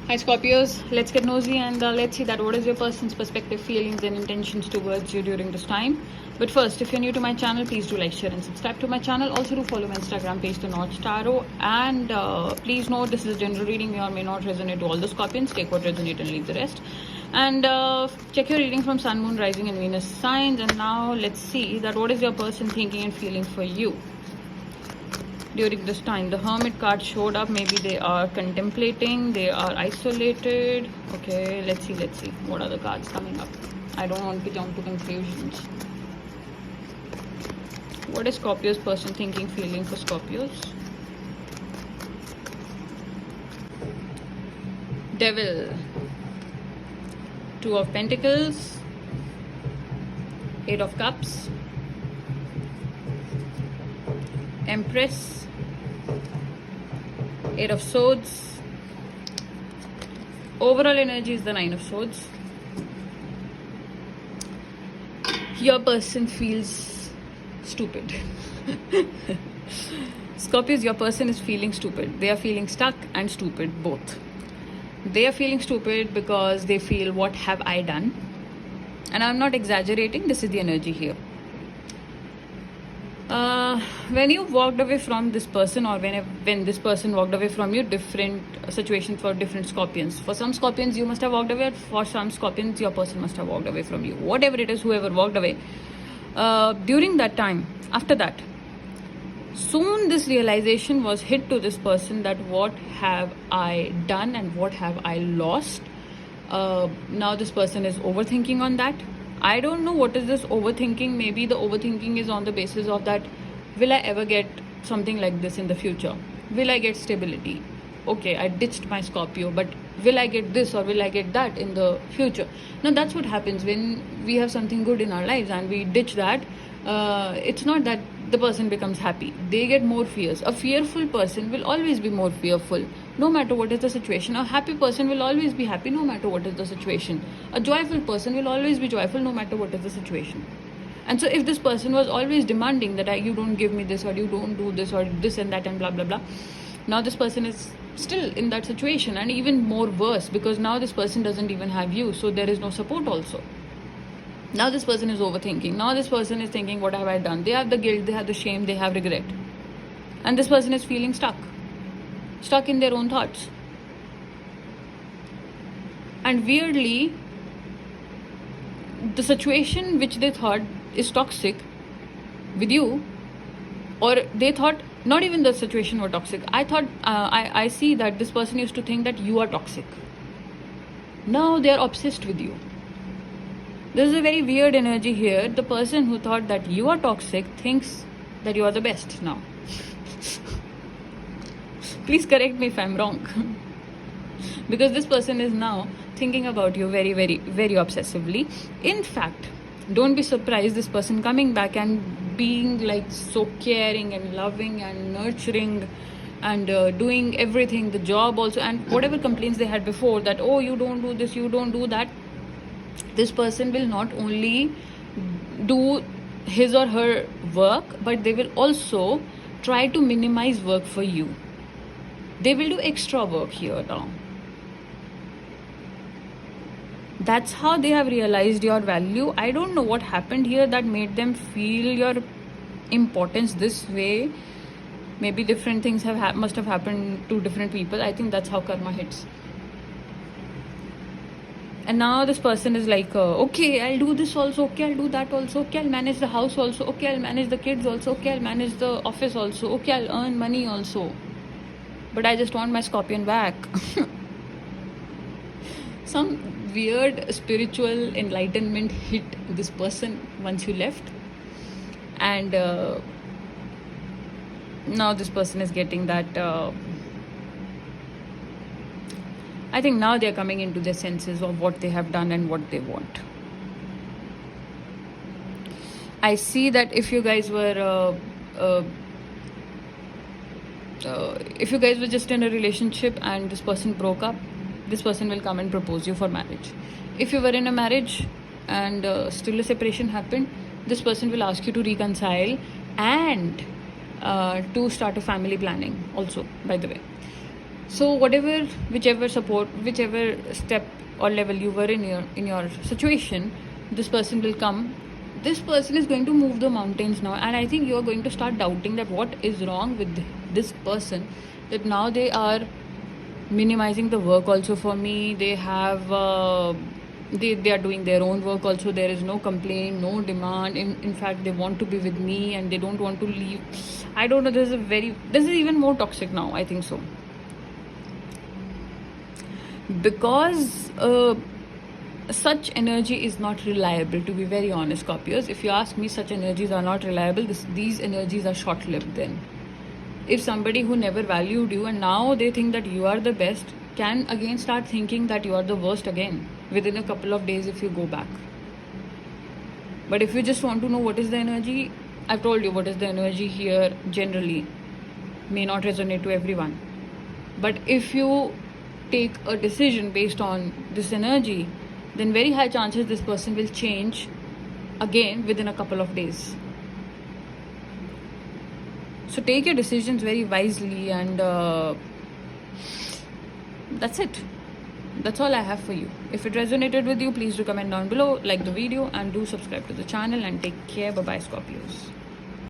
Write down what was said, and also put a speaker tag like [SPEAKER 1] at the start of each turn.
[SPEAKER 1] Hi Scorpios, let's get nosy and let's see that what is your person's perspective, feelings and intentions towards you during this time. But first, if you're new to my channel, please do like, share and subscribe to my channel. Also do follow my Instagram page, The North Tarot. And please note this is a general reading, may or may not resonate to all the Scorpions. Take what resonates and leave the rest. And check your reading from Sun, Moon, Rising and Venus signs. And now let's see that what is your person thinking and feeling for you during this time. The Hermit card showed up. Maybe they are contemplating, they are isolated. Okay, let's see what are the cards coming up. I don't want to jump to conclusions. What is Scorpio's person thinking, feeling for Scorpios? Devil, Two of Pentacles, Eight of Cups, Empress, Eight of Swords. Overall energy is the Nine of Swords. Your person feels stupid. Scorpios, your person is feeling stupid. They are feeling stuck and stupid, both. They are feeling stupid because they feel, what have I done? And I'm not exaggerating, this is the energy here. When you walked away from this person, or when this person walked away from you, different situations for different Scorpions. For some Scorpions, you must have walked away. For some Scorpions, your person must have walked away from you. Whatever it is, whoever walked away. During that time, after that, soon this realization was hit to this person that what have I done and what have I lost. Now this person is overthinking on that. I don't know what is this overthinking. Maybe the overthinking is on the basis of that, will I ever get something like this in the future? Will I get stability? Okay, I ditched my Scorpio, but will I get this or will I get that in the future? Now that's what happens when we have something good in our lives and we ditch that. It's not that the person becomes happy. They get more fears. A fearful person will always be more fearful, no matter what is the situation. A happy person will always be happy, no matter what is the situation. A joyful person will always be joyful, no matter what is the situation. And so if this person was always demanding that you don't give me this, or you don't do this, or this and that and blah blah blah, now this person is still in that situation, and even more worse, because now this person doesn't even have you, so there is no support also. Now this person is overthinking. Now this person is thinking, what have I done? They have the guilt, they have the shame, they have regret. And this person is feeling stuck in their own thoughts. And weirdly, the situation which they thought is toxic with you, or they thought not even the situation were toxic. I thought, I see that this person used to think that you are toxic. Now they are obsessed with you. This is a very weird energy here. The person who thought that you are toxic thinks that you are the best now. Please correct me if I'm wrong. Because this person is now thinking about you very, very, very obsessively. In fact, don't be surprised this person coming back and being like so caring and loving and nurturing and doing everything, the job also, and whatever complaints they had before that, oh, you don't do this, you don't do that. This person will not only do his or her work, but they will also try to minimize work for you. They will do extra work here now. That's how they have realized your value. I don't know what happened here that made them feel your importance this way. Maybe different things must have happened to different people. I think that's how karma hits. And now this person is like, okay, I'll do this also, okay, I'll do that also, okay, I'll manage the house also, okay, I'll manage the kids also, okay, I'll manage the office also, okay, I'll earn money also. But I just want my Scorpion back. Some weird spiritual enlightenment hit this person once you left. And now this person is getting that... I think now they are coming into their senses of what they have done and what they want. I see that if you guys were just in a relationship and this person broke up, this person will come and propose you for marriage. If you were in a marriage and still a separation happened, this person will ask you to reconcile and to start a family planning also, by the way. So whichever support, whichever step or level you were in your situation, this person will come. This person is going to move the mountains now, and I think you are going to start doubting that what is wrong with this person, that now they are minimizing the work also for me. They have they are doing their own work also. There is no complaint, no demand. In fact, they want to be with me and they don't want to leave. I don't know, this is even more toxic now, I think so. Because such energy is not reliable, to be very honest, Scorpios. If you ask me, such energies are not reliable. These energies are short-lived. Then if somebody who never valued you and now they think that you are the best, can again start thinking that you are the worst again within a couple of days if you go back. But if you just want to know what is the energy, I've told you what is the energy here. Generally may not resonate to everyone, but if you take a decision based on this energy, then very high chances this person will change again within a couple of days. So take your decisions very wisely, and that's it. That's all I have for you. If it resonated with you, please do comment down below, like the video, and do subscribe to the channel, and take care. Bye bye, Scorpios.